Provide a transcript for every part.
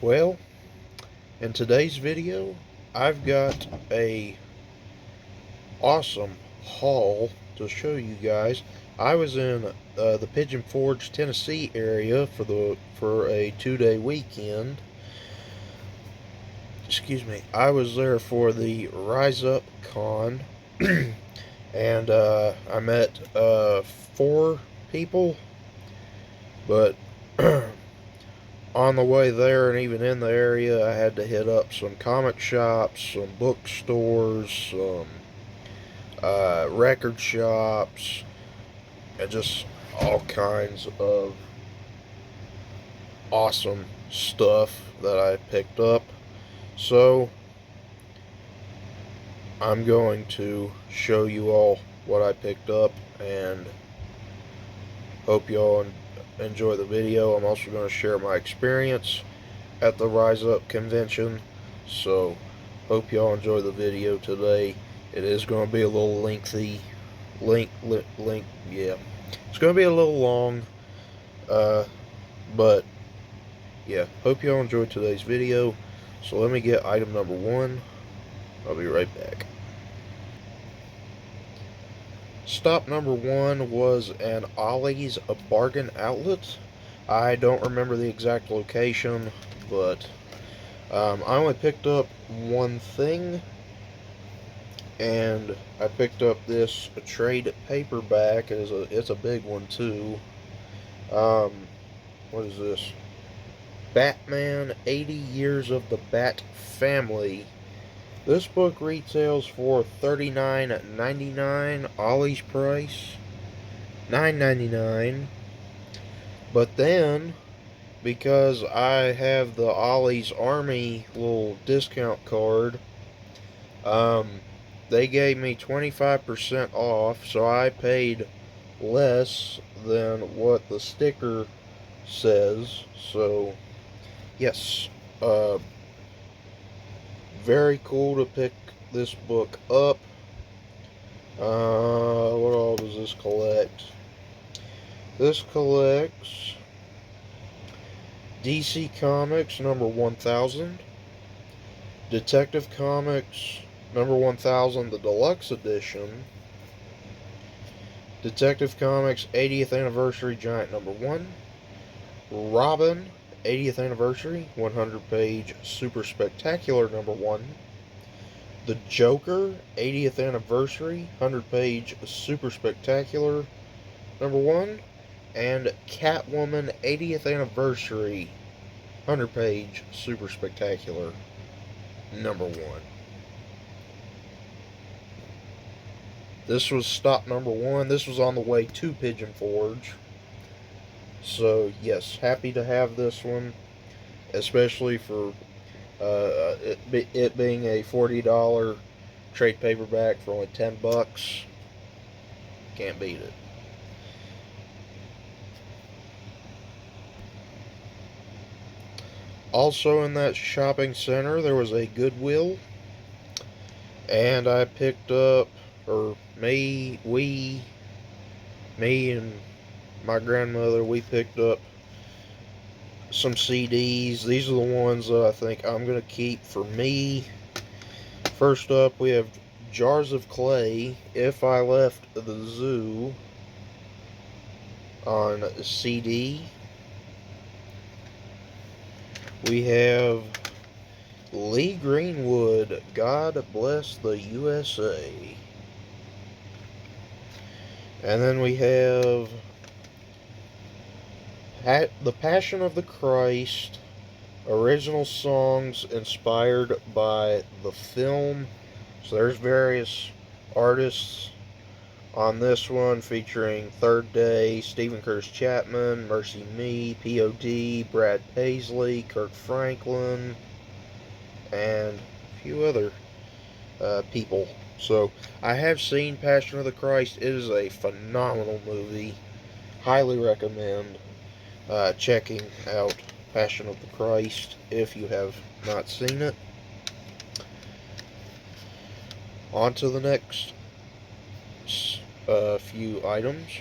Well, in today's video, I've got a awesome haul to show you guys. I was in the Pigeon Forge, Tennessee area for a 2-day weekend. Excuse me. I was there for the RiseUp con, and I met 4 people, but on the way there and even in the area, I had to hit up some comic shops, some bookstores, some record shops, and just all kinds of awesome stuff that I picked up. So I'm going to show you all what I picked up, and hope y'all enjoy the video. I'm also going to share my experience at the RiseUp convention, so hope y'all enjoy the video today. It is going to be a little lengthy, yeah. It's going to be a little long, but yeah, hope y'all enjoy today's video. So let me get item number 1. I'll be right back. Stop number 1 was an Ollie's bargain outlet. I don't remember the exact location, but I only picked up one thing, and I picked up this trade paperback. It's a big one too. What is this? Batman 80 Years of the Bat Family. This book retails for $39.99. Ollie's price $9.99. But then, because I have the Ollie's Army little discount card, they gave me 25% off, so I paid less than what the sticker says. So yes, very cool to pick this book up. What all does this collect? This collects DC Comics number 1000, Detective Comics number 1000, the deluxe edition, Detective Comics 80th Anniversary Giant number 1, Robin 80th Anniversary 100-page Super Spectacular number 1, The Joker 80th Anniversary 100-page Super Spectacular number 1, and Catwoman 80th Anniversary 100-page Super Spectacular number 1. This was stop number 1. This was on the way to Pigeon Forge. So yes, happy to have this one, especially for it being a $40 trade paperback for only $10. Can't beat it. Also in that shopping center, there was a Goodwill, and I picked up, me and my grandmother, we picked up some CDs. These are the ones that I think I'm going to keep for me. First up, we have Jars of Clay, If I Left the Zoo, on CD. We have Lee Greenwood, God Bless the USA. And then we have The Passion of the Christ, original songs inspired by the film. So there's various artists on this one, featuring Third Day, Stephen Curtis Chapman, Mercy Me, P.O.D., Brad Paisley, Kirk Franklin, and a few other people. So I have seen Passion of the Christ. It is a phenomenal movie. Highly recommend checking out Passion of the Christ if you have not seen it. On to the next few items.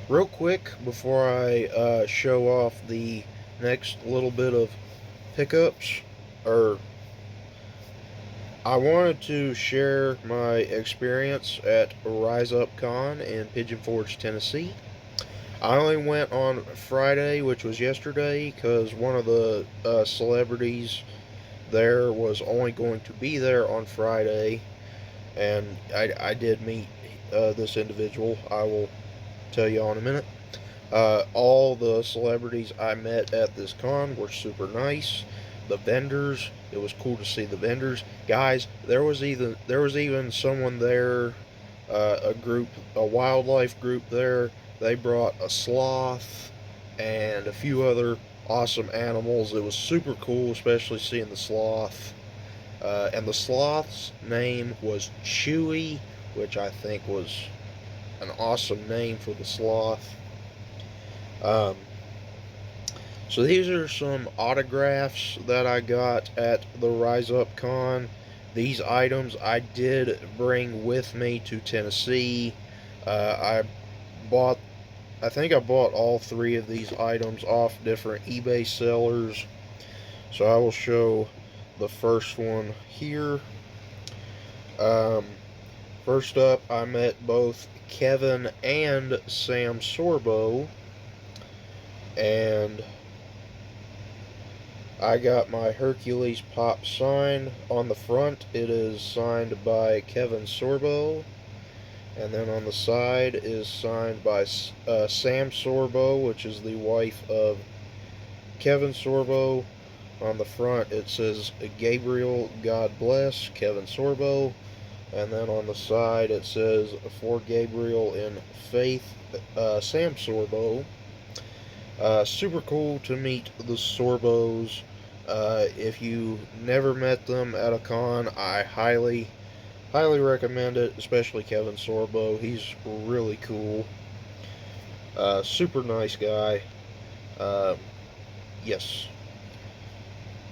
Real quick, before I show off the next little bit of pickups, or I wanted to share my experience at RiseUp Con in Pigeon Forge, Tennessee. I only went on Friday, which was yesterday, because one of the celebrities there was only going to be there on Friday, and I did meet this individual. I will tell you in a minute. All the celebrities I met at this con were super nice. The vendors, it was cool to see the vendors. Guys, there was even someone there, a wildlife group there. They brought a sloth and a few other awesome animals. It was super cool, especially seeing the sloth. And the sloth's name was Chewy, which I think was an awesome name for the sloth. Um, so these are some autographs that I got at the Rise Up Con. These items I did bring with me to Tennessee. I bought, I think I bought all three of these items off different eBay sellers. So I will show the first one here. Um, First up, I met both Kevin and Sam Sorbo, and I got my Hercules Pop sign. On the front, it is signed by Kevin Sorbo, and then on the side is signed by Sam Sorbo, which is the wife of Kevin Sorbo. On the front, it says Gabriel, God bless, Kevin Sorbo. And then on the side, it says for Gabriel in faith, Sam Sorbo. Super cool to meet the Sorbos. If you never met them at a con, I highly recommend it, especially Kevin Sorbo. He's really cool. Super nice guy. Uh, yes.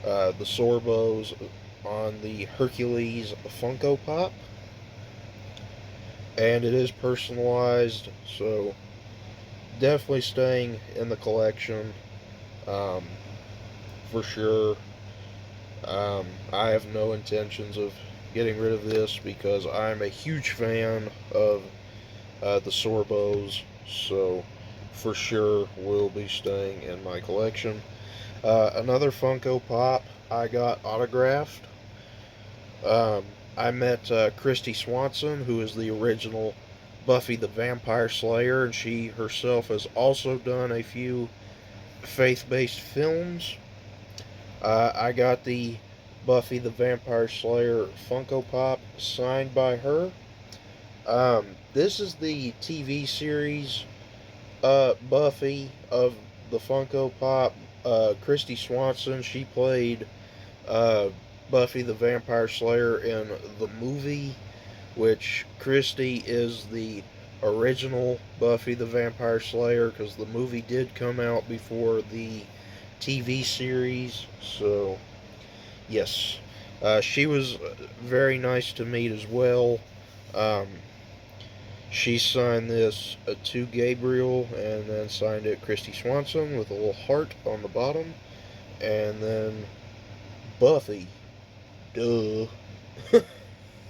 The Sorbos on the Hercules Funko Pop. And it is personalized, so definitely staying in the collection, um, for sure. I have no intentions of getting rid of this because I'm a huge fan of the Sorbos, so for sure will be staying in my collection. Another Funko Pop I got autographed. I met Christy Swanson, who is the original Buffy the Vampire Slayer, and she herself has also done a few faith-based films. I got the Buffy the Vampire Slayer Funko Pop signed by her. This is the TV series Buffy of the Funko Pop. Christy Swanson, she played uh, Buffy the Vampire Slayer in the movie, which Christy is the original Buffy the Vampire Slayer, because the movie did come out before the TV series. So, yes. She was very nice to meet as well. Um, she signed this to Gabriel and then signed it Christy Swanson with a little heart on the bottom. And then Buffy. Duh.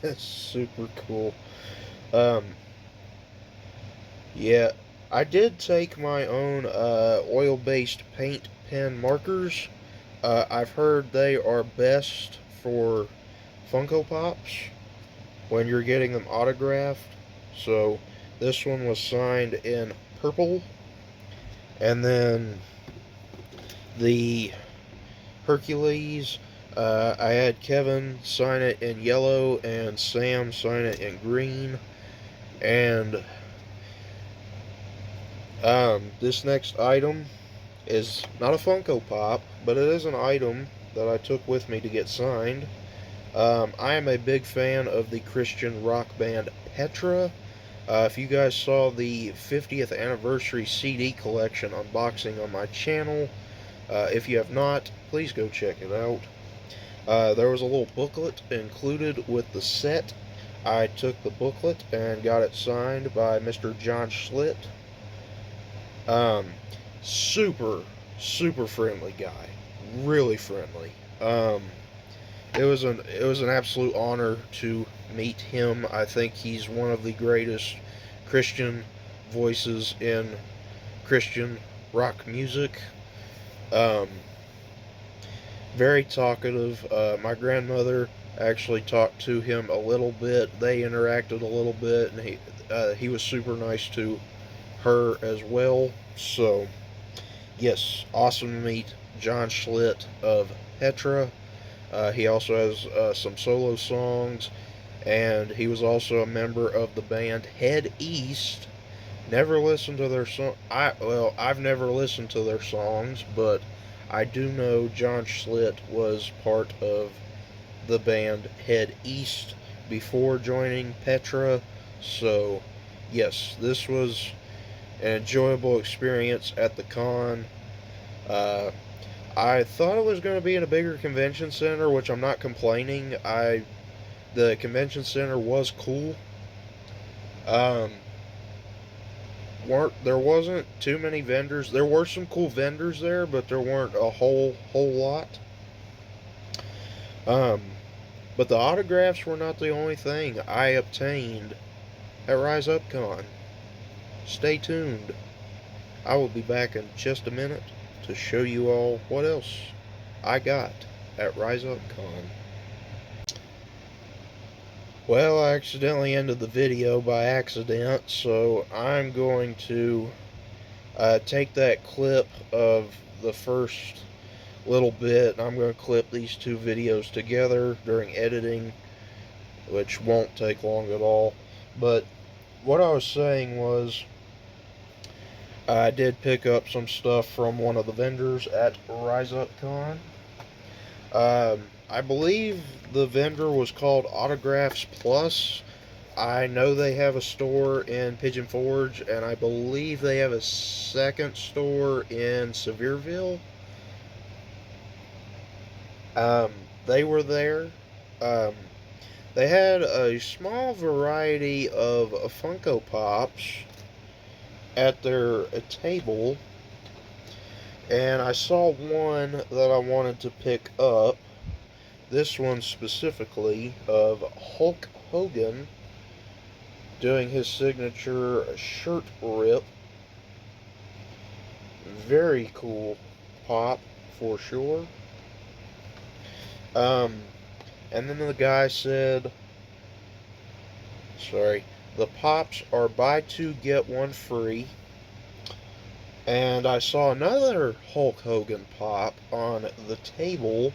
That's super cool. Um, yeah, I did take my own oil-based paint pen markers. I've heard they are best for Funko Pops when you're getting them autographed. So this one was signed in purple, and then the Hercules, I had Kevin sign it in yellow and Sam sign it in green. And this next item is not a Funko Pop, but it is an item that I took with me to get signed. I am a big fan of the Christian rock band Petra. If you guys saw the 50th anniversary CD collection unboxing on my channel, if you have not, please go check it out. There was a little booklet included with the set. I took the booklet and got it signed by Mr. John Schlitt. Um, super, super friendly guy, really friendly. Um, it was an absolute honor to meet him. I think he's one of the greatest Christian voices in Christian rock music. Um, very talkative. My grandmother actually talked to him a little bit. They interacted a little bit, and he was super nice to her as well. So yes, awesome to meet John Schlitt of Petra. He also has some solo songs, and he was also a member of the band Head East. Never listened to their song. I've never listened to their songs, but I do know John Schlitt was part of the band Head East before joining Petra. So, yes, this was an enjoyable experience at the con. Uh, I thought it was going to be in a bigger convention center, which I'm not complaining. The convention center was cool. Um, weren't there wasn't too many vendors. There were some cool vendors there, but there weren't a whole lot. Um, but the autographs were not the only thing I obtained at RiseUp Con. Stay tuned. I will be back in just a minute to show you all what else I got at RiseUp Con. Well, I accidentally ended the video by accident, so I'm going to take that clip of the first little bit, and I'm going to clip these two videos together during editing, which won't take long at all. But what I was saying was, I did pick up some stuff from one of the vendors at RiseUpCon. I believe the vendor was called Autographs Plus. I know they have a store in Pigeon Forge, and I believe they have a second store in Sevierville. Um, they were there. Um, they had a small variety of Funko Pops at their table, and I saw one that I wanted to pick up. This one specifically of Hulk Hogan doing his signature shirt rip. Very cool pop for sure. Um, and then the guy said, sorry, the pops are buy two get one free. And I saw another Hulk Hogan pop on the table,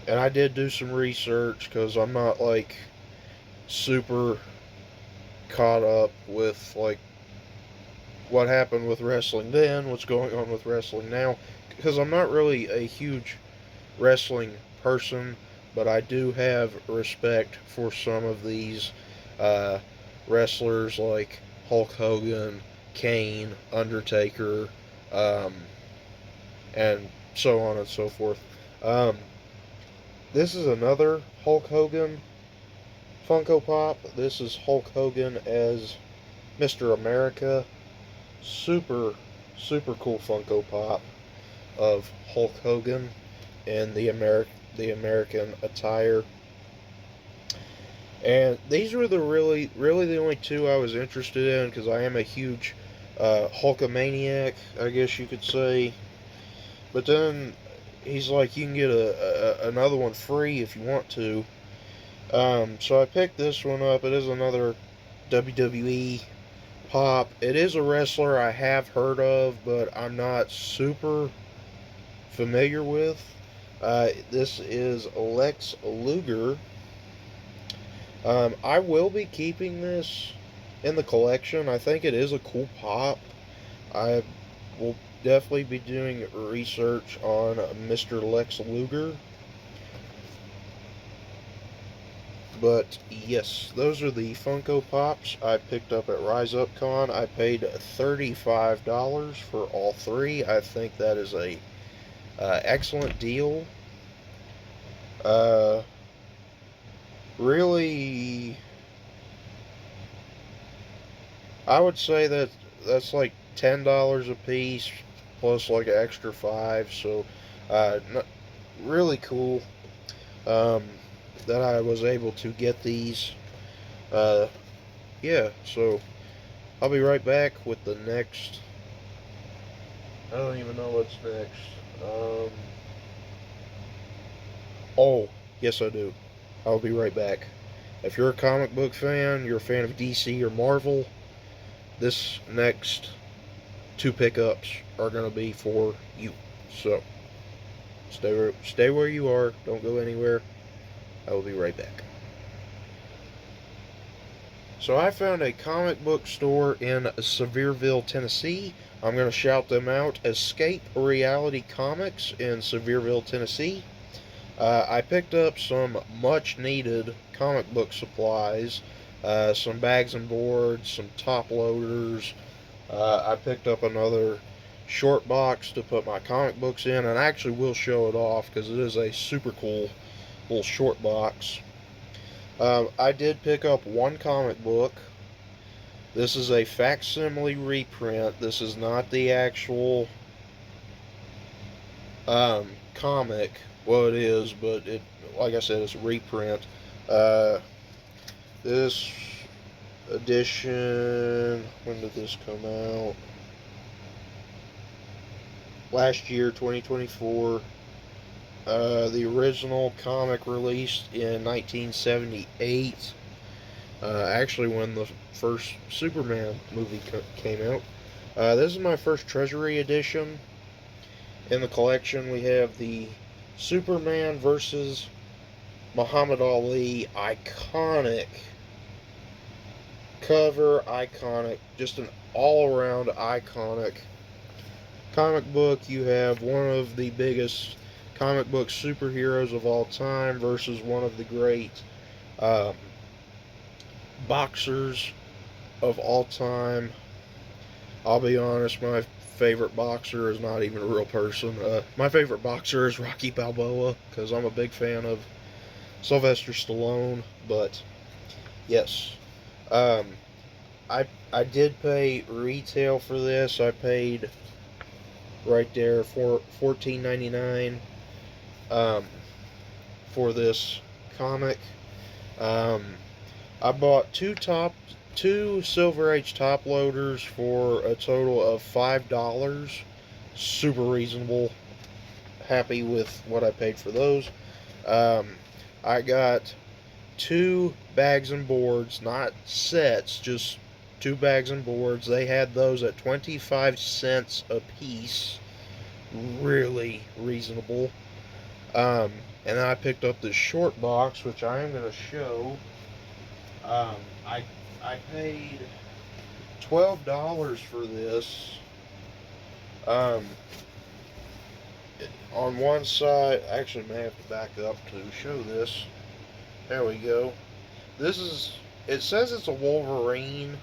and I did do some research because I'm not like super caught up with like what happened with wrestling then, what's going on with wrestling now, because I'm not really a huge wrestling person, but I do have respect for some of these uh, wrestlers like Hulk Hogan, Kane, Undertaker, um, and so on and so forth. Um, this is another Hulk Hogan Funko Pop. This is Hulk Hogan as Mr. America. Super, super cool Funko Pop of Hulk Hogan in the American attire. And these were the really the only two I was interested in because I am a huge Hulkamaniac, I guess you could say. But then he's like, you can get another one free if you want to. So I picked this one up. It is another WWE pop. It is a wrestler I have heard of, but I'm not super familiar with. This is Lex Luger. I will be keeping this in the collection. I think it is a cool pop. I will definitely be doing research on Mr. Lex Luger. But yes, those are the Funko Pops I picked up at RiseUpCon. I paid $35 for all three. I think that is a excellent deal. Uh, really, I would say that that's like $10 a piece, plus like an extra 5. So, really cool um, that I was able to get these. Uh, yeah, so I'll be right back with the next. I don't even know what's next. Um, oh, yes, I do. I'll be right back. If you're a comic book fan, you're a fan of DC or Marvel, this next two pickups are going to be for you. So, stay where you are. Don't go anywhere. I will be right back. So I found a comic book store in Sevierville, Tennessee. I'm going to shout them out. Escape Reality Comics in Sevierville, Tennessee. I picked up some much needed comic book supplies, some bags and boards, some top loaders. I picked up another short box to put my comic books in, and I actually will show it off because it is a super cool little short box. I did pick up one comic book. This is a facsimile reprint. This is not the actual comic. Well, it is, but it, like I said, it's a reprint. Uh, this edition, when did this come out? Last year, 2024. The original comic released in 1978. Actually, when the first Superman movie came out. This is my first Treasury edition. In the collection, we have the Superman versus Muhammad Ali, iconic cover, iconic, just an all-around iconic comic book. You have one of the biggest comic book superheroes of all time versus one of the great um, boxers of all time. I'll be honest, my favorite boxer is not even a real person. My favorite boxer is Rocky Balboa because I'm a big fan of Sylvester Stallone. But yes, um, I did pay retail for this. I paid right there for $14.99 for this comic. Um, I bought two Silver Age top loaders for a total of $5. Super reasonable. Happy with what I paid for those. Um, I got two bags and boards, not sets, just two bags and boards. They had those at 25 cents a piece. Really reasonable. And then I picked up this short box, which I am going to show. Um, I I paid $12 for this. Um, on one side, actually, may have to back up to show this. There we go. This is. It says it's a Wolverine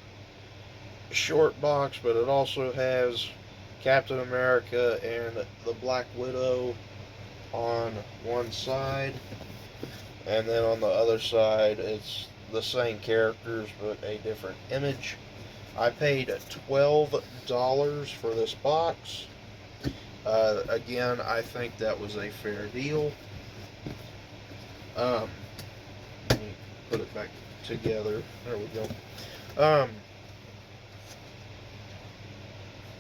short box, but it also has Captain America and the Black Widow on one side, and then on the other side, it's the same characters but a different image. I paid $12 for this box. Again, I think that was a fair deal. Let me put it back together. There we go.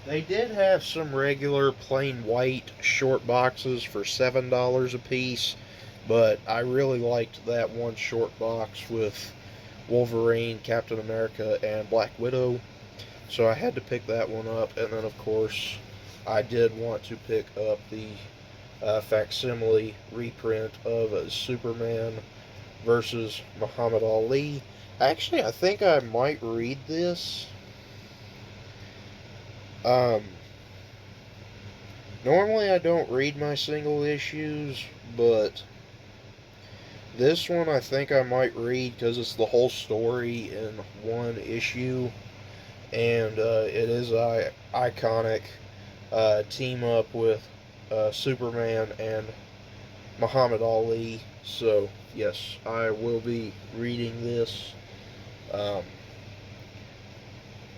They did have some regular plain white short boxes for $7 a piece, but I really liked that one short box with Wolverine, Captain America, and Black Widow. So I had to pick that one up, and then of course I did want to pick up the facsimile reprint of Superman versus Muhammad Ali. Actually, I think I might read this. Um, Normally I don't read my single issues, but this one I think I might read because it's the whole story in one issue, and it is a iconic team up with Superman and Muhammad Ali. So yes, I will be reading this. Um,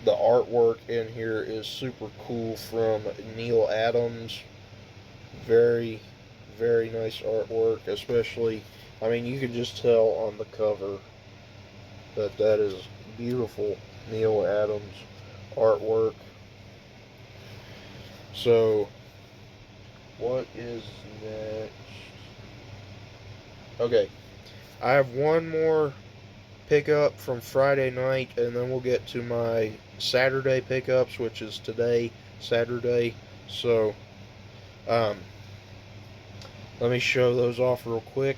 the artwork in here is super cool from Neil Adams. Very, very nice artwork, especially, I mean, you can just tell on the cover that that is beautiful Neil Adams artwork. So, what is next? Okay, I have one more pickup from Friday night, and then we'll get to my Saturday pickups, which is today, Saturday. So, um, let me show those off real quick,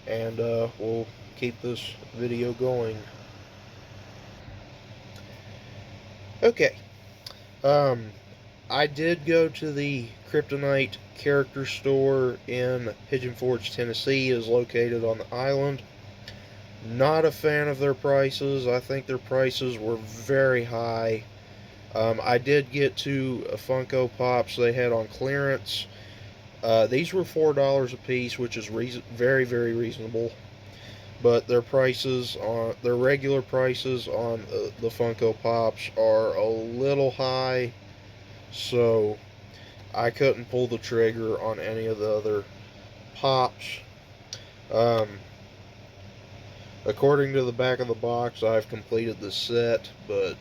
and we'll keep this video going. Okay, um, I did go to the Kryptonite character store in Pigeon Forge, Tennessee. It is located on the island. Not a fan of their prices. I think their prices were very high. I did get two Funko Pops they had on clearance. These were $4 a piece, which is very, very reasonable. But their regular prices on the Funko Pops are a little high, so I couldn't pull the trigger on any of the other pops. Um, According to the back of the box, I've completed the set, but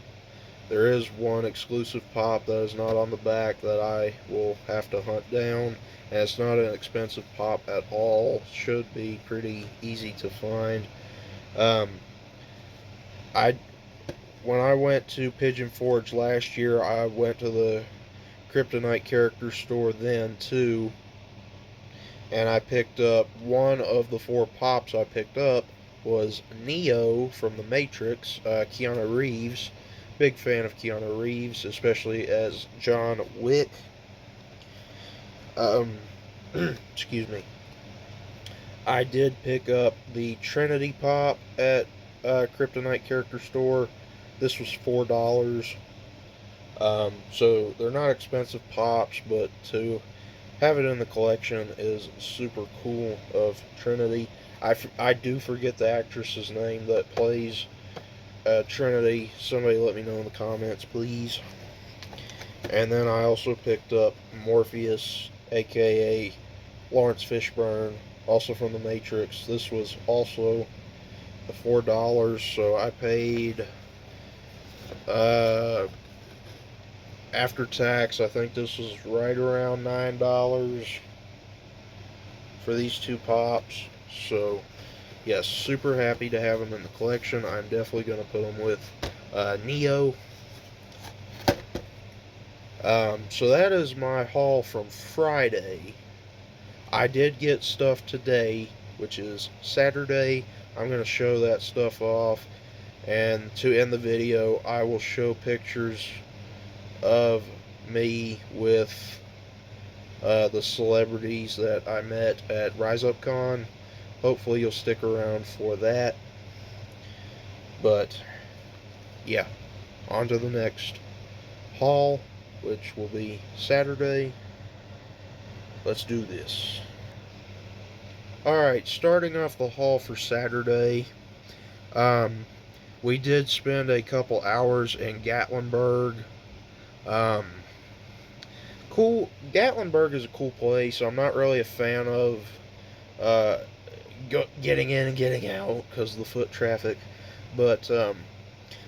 there is one exclusive pop that is not on the back that I will have to hunt down. And it's not an expensive pop at all. Should be pretty easy to find. Um, I When I went to Pigeon Forge last year, I went to the Kryptonite character store then too, and I picked up one of the four pops I picked up was Neo from The Matrix, Keanu Reeves. Big fan of Keanu Reeves, especially as John Wick. Excuse me. I did pick up the Trinity Pop at Kryptonite Character Store. This was $4. So they're not expensive pops, but to have it in the collection is super cool of Trinity. I do forget the actress's name that plays Trinity. Somebody let me know in the comments, please. And then I also picked up Morpheus, aka Lawrence Fishburne, also from The Matrix. This was also $4, so I paid after tax, I think this was right around $9 for these two pops. So, yes, super happy to have them in the collection. I'm definitely going to put them with Neo. So that is my haul from Friday. I did get stuff today, which is Saturday. I'm going to show that stuff off. And to end the video, I will show pictures of me with the celebrities that I met at RiseUp Con. Hopefully you'll stick around for that. But yeah, on to the next haul, which will be Saturday. Let's do this. Alright, starting off the haul for Saturday. We did spend a couple hours in Gatlinburg. Cool. Gatlinburg is a cool place. I'm not really a fan of getting in and getting out because of the foot traffic. But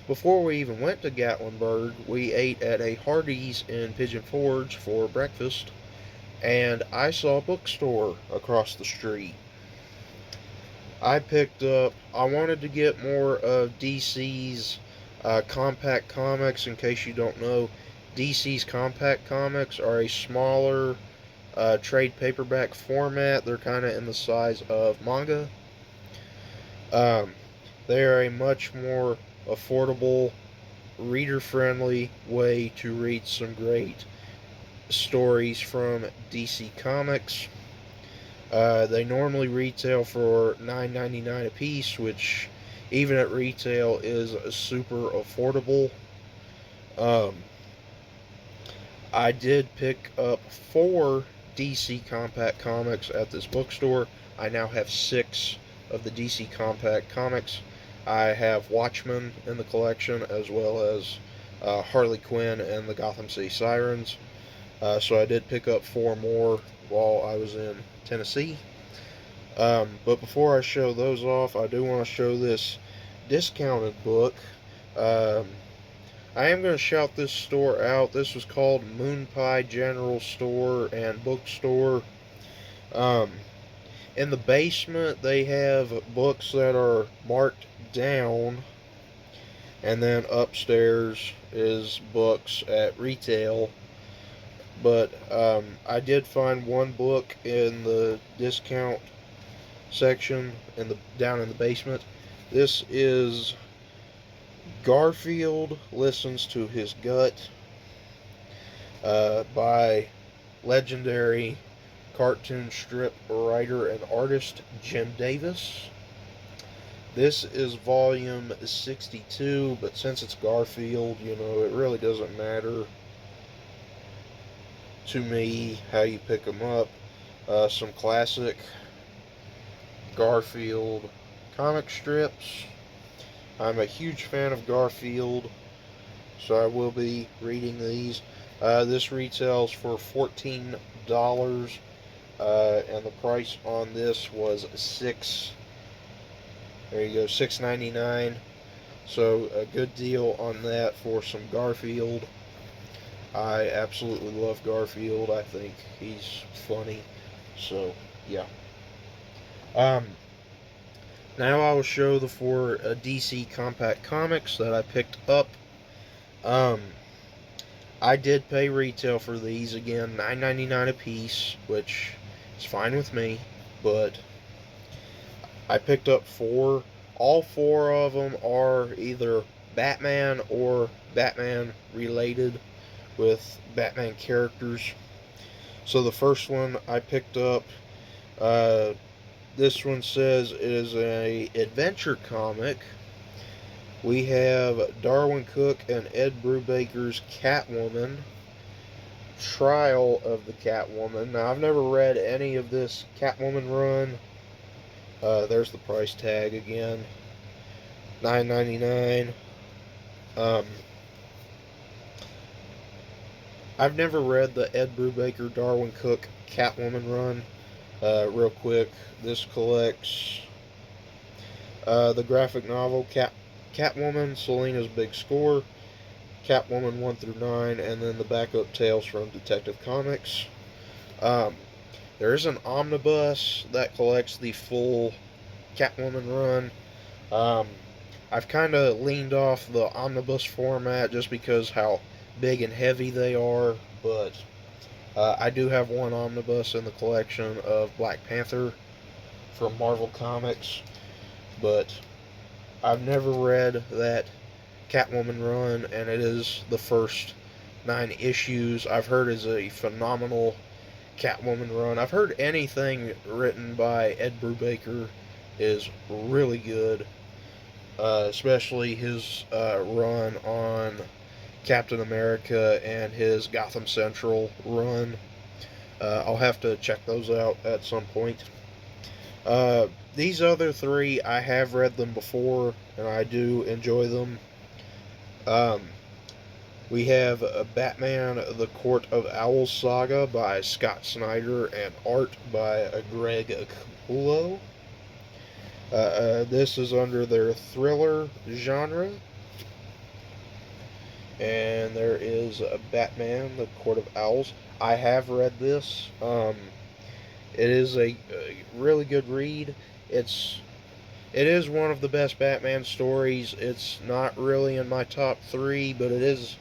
before we even went to Gatlinburg, we ate at a Hardee's in Pigeon Forge for breakfast, and I saw a bookstore across the street. I wanted to get more of DC's compact comics. In case you don't know, DC's compact comics are a smaller trade paperback format. They're kind of in the size of manga. They are a much more affordable, reader-friendly way to read some great stories from DC Comics. They normally retail for $9.99 a piece, which even at retail is super affordable. I did pick up 4 DC Compact Comics at this bookstore. I now have 6 of the DC Compact Comics. I have Watchmen in the collection, as well as Harley Quinn and the Gotham City Sirens. So I did pick up 4 more while I was in Tennessee. But before I show those off, I do want to show this discounted book. Um, I am going to shout this store out. This was called Moon Pie General Store and Bookstore. Um, in the basement, they have books that are marked down, and then upstairs is books at retail. But I did find one book in the discount section down in the basement. This is Garfield Listens to His Gut, by legendary cartoon strip writer and artist Jim Davis. This is volume 62, but since it's Garfield, it really doesn't matter to me how you pick them up. Some classic Garfield comic strips. I'm a huge fan of Garfield, so I will be reading these. This retails for $14, and the price on this was $6.99. So a good deal on that for some Garfield. I absolutely love Garfield. I think he's funny. So yeah. Now I will show the 4 DC Compact Comics that I picked up. I did pay retail for these, again, $9.99 a piece, which is fine with me, but I picked up 4. All 4 of them are either Batman or Batman related with Batman characters. So the first one I picked up, this one says it is an adventure comic. We have Darwin Cook and Ed Brubaker's Catwoman, Trial of the Catwoman. Now, I've never read any of this Catwoman run. There's the price tag again, $9.99. I've never read the Ed Brubaker, Darwin Cook Catwoman run. Real quick, this collects the graphic novel Catwoman, Selina's Big Score, Catwoman 1 through 9, and then the backup tales from Detective Comics. There is an omnibus that collects the full Catwoman run. I've kind of leaned off the omnibus format just because how big and heavy they are, but I do have one omnibus in the collection of Black Panther from Marvel Comics, but I've never read that Catwoman run, and it is the first 9 issues. I've heard is a phenomenal Catwoman run. I've heard anything written by Ed Brubaker is really good, especially his run on Captain America and his Gotham Central run. I'll have to check those out at some point. These other 3, I have read them before, and I do enjoy them. We have Batman, The Court of Owls Saga by Scott Snyder and art by Greg Capullo. This is under their thriller genre. And there is Batman, The Court of Owls. I have read this. It is a really good read. It is one of the best Batman stories. It's not really in my top 3, but it is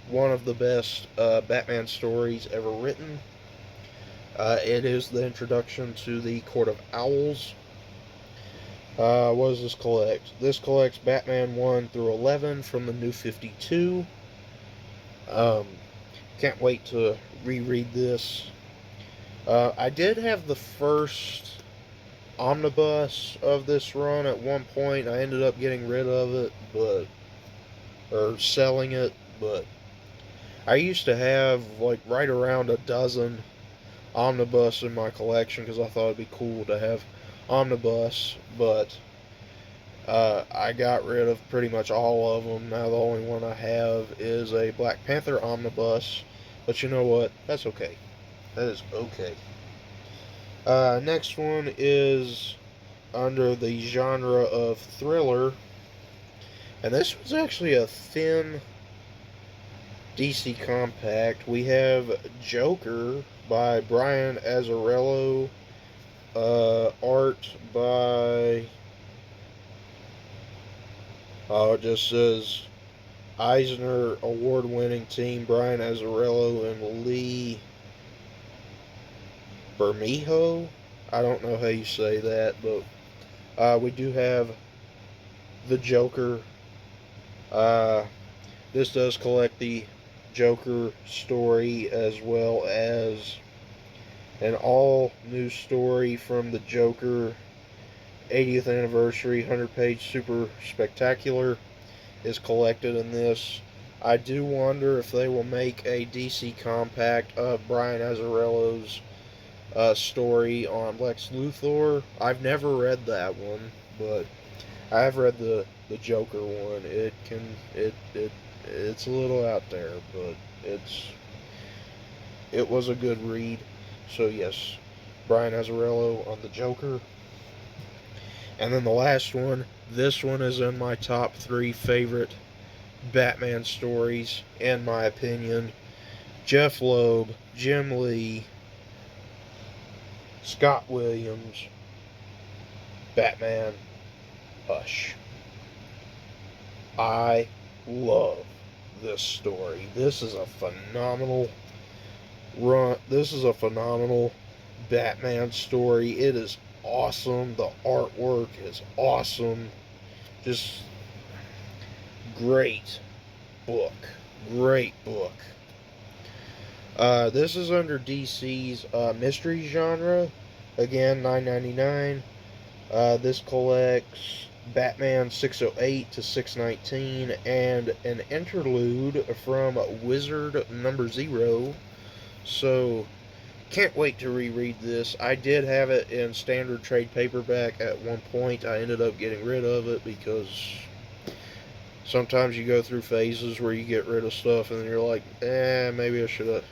one of the best Batman stories ever written. It is the introduction to the Court of Owls. What does this collect? This collects Batman 1 through 11 from the New 52. Can't wait to reread this. I did have the first omnibus of this run at one point. I ended up getting rid of it, or selling it, but I used to have like right around a dozen omnibus in my collection because I thought it'd be cool to have omnibus, but I got rid of pretty much all of them. Now the only one I have is a Black Panther omnibus. But you know what? That's okay. That is okay. Next one is under the genre of thriller. And this was actually a thin DC compact. We have Joker by Brian Azzarello. Art by, it just says Eisner award-winning team Brian Azzarello and Lee Bermejo. I don't know how you say that, but we do have the Joker. This does collect the Joker story as well as an all-new story from the Joker 80th anniversary 100-page super spectacular is collected in this. I do wonder if they will make a DC compact of Brian Azzarello's story on Lex Luthor. I've never read that one, but I have read the Joker one. It's a little out there, but it was a good read. So yes, Brian Azzarello on the Joker. And then the last one, this one is in my top 3 favorite Batman stories, in my opinion. Jeff Loeb, Jim Lee, Scott Williams, Batman Hush. I love this story. This is a phenomenal run. This is a phenomenal Batman story. It is awesome. The artwork is awesome. Just great book. Great book. This is under DC's mystery genre. Again, $9.99. This collects Batman 608 to 619 and an interlude from Wizard Number 0. So, can't wait to reread this. I did have it in standard trade paperback at one point. I ended up getting rid of it because sometimes you go through phases where you get rid of stuff and then you're like, maybe I should have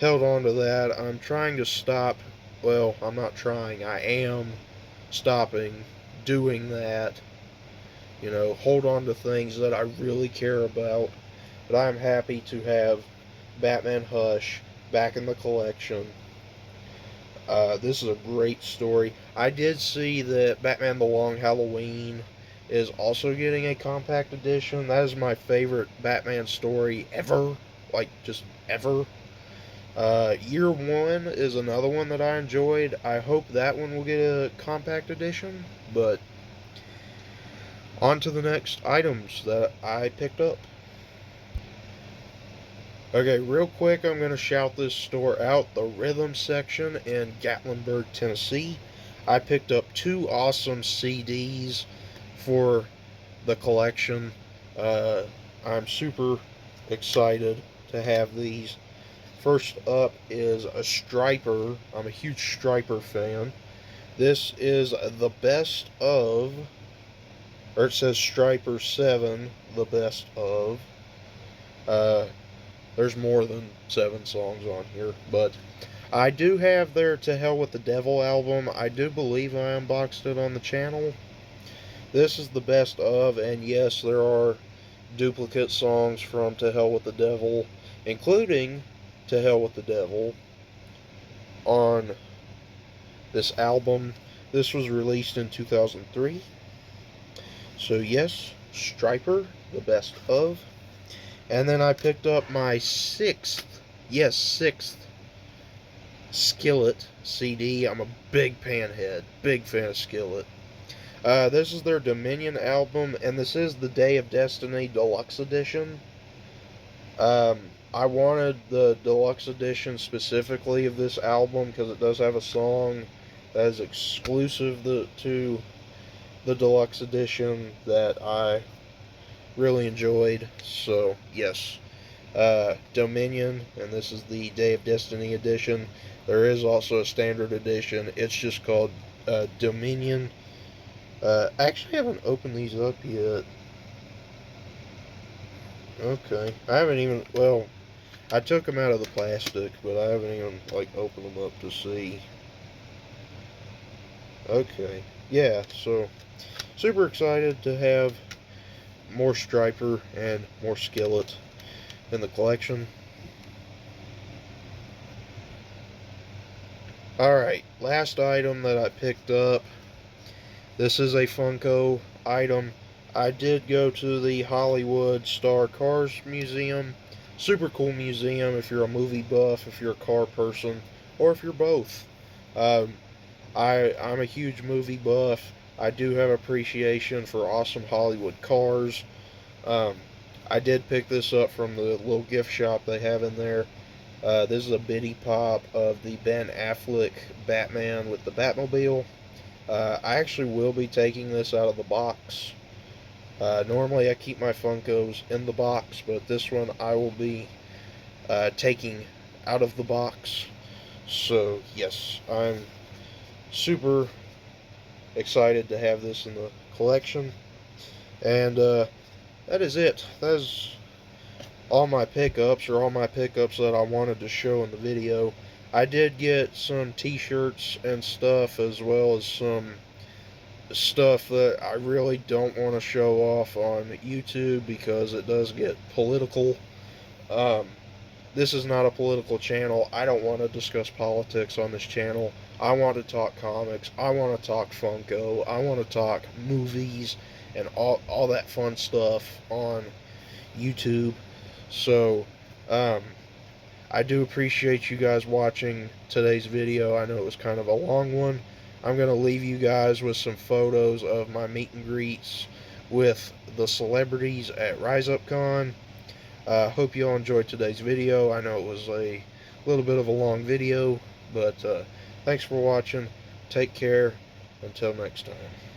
held on to that. I'm trying to stop. Well, I'm not trying. I am stopping doing that. You know, hold on to things that I really care about. But I'm happy to have Batman Hush back in the collection. This is a great story. I did see that Batman The Long Halloween is also getting a compact edition. That is my favorite Batman story ever. Like, just ever. Year One is another one that I enjoyed. I hope that one will get a compact edition. But on to the next items that I picked up. Okay, real quick, I'm going to shout this store out. The Rhythm section in Gatlinburg, Tennessee. I picked up 2 awesome CDs for the collection. I'm super excited to have these. First up is a Striper. I'm a huge Striper fan. This is the best of, or it says Striper 7, the best of. There's more than 7 songs on here, but I do have their To Hell with the Devil album. I do believe I unboxed it on the channel. This is the best of, and yes, there are duplicate songs from To Hell with the Devil, including To Hell with the Devil, on this album. This was released in 2003. So yes, Striper, the best of. And then I picked up my 6th Skillet CD. I'm a big Panhead, big fan of Skillet. This is their Dominion album, and this is the Day of Destiny Deluxe Edition. I wanted the Deluxe Edition specifically of this album because it does have a song that is exclusive to the Deluxe Edition that I really enjoyed. So yes, Dominion, and this is the Day of Destiny edition. There is also a standard edition. It's just called Dominion. I actually haven't opened these up yet. Okay. I haven't even, well, I took them out of the plastic, but I haven't even, like, opened them up to see. Okay. Yeah, so, super excited to have more Striper and more Skillet in the collection. Alright, last item that I picked up. This is a Funko item. I did go to the Hollywood Star Cars Museum. Super cool museum if you're a movie buff, if you're a car person, or if you're both. Um, I'm a huge movie buff. I do have appreciation for awesome Hollywood cars. Um, I did pick this up from the little gift shop they have in there. This is a bitty pop of the Ben Affleck Batman with the Batmobile. I actually will be taking this out of the box. Normally I keep my Funkos in the box, but this one I will be taking out of the box. So, yes, I'm super excited to have this in the collection. And that is it. That is all my pickups, or all my pickups that I wanted to show in the video. I did get some t-shirts and stuff, as well as some stuff that I really don't want to show off on YouTube because it does get political. Um, this is not a political channel. I don't want to discuss politics on this channel. I want to talk comics. I want to talk Funko. I want to talk movies and all that fun stuff on YouTube. So, um, I do appreciate you guys watching today's video. I know it was kind of a long one. I'm going to leave you guys with some photos of my meet and greets with the celebrities at RiseUp Con. Hope you all enjoyed today's video. I know it was a little bit of a long video, but thanks for watching. Take care. Until next time.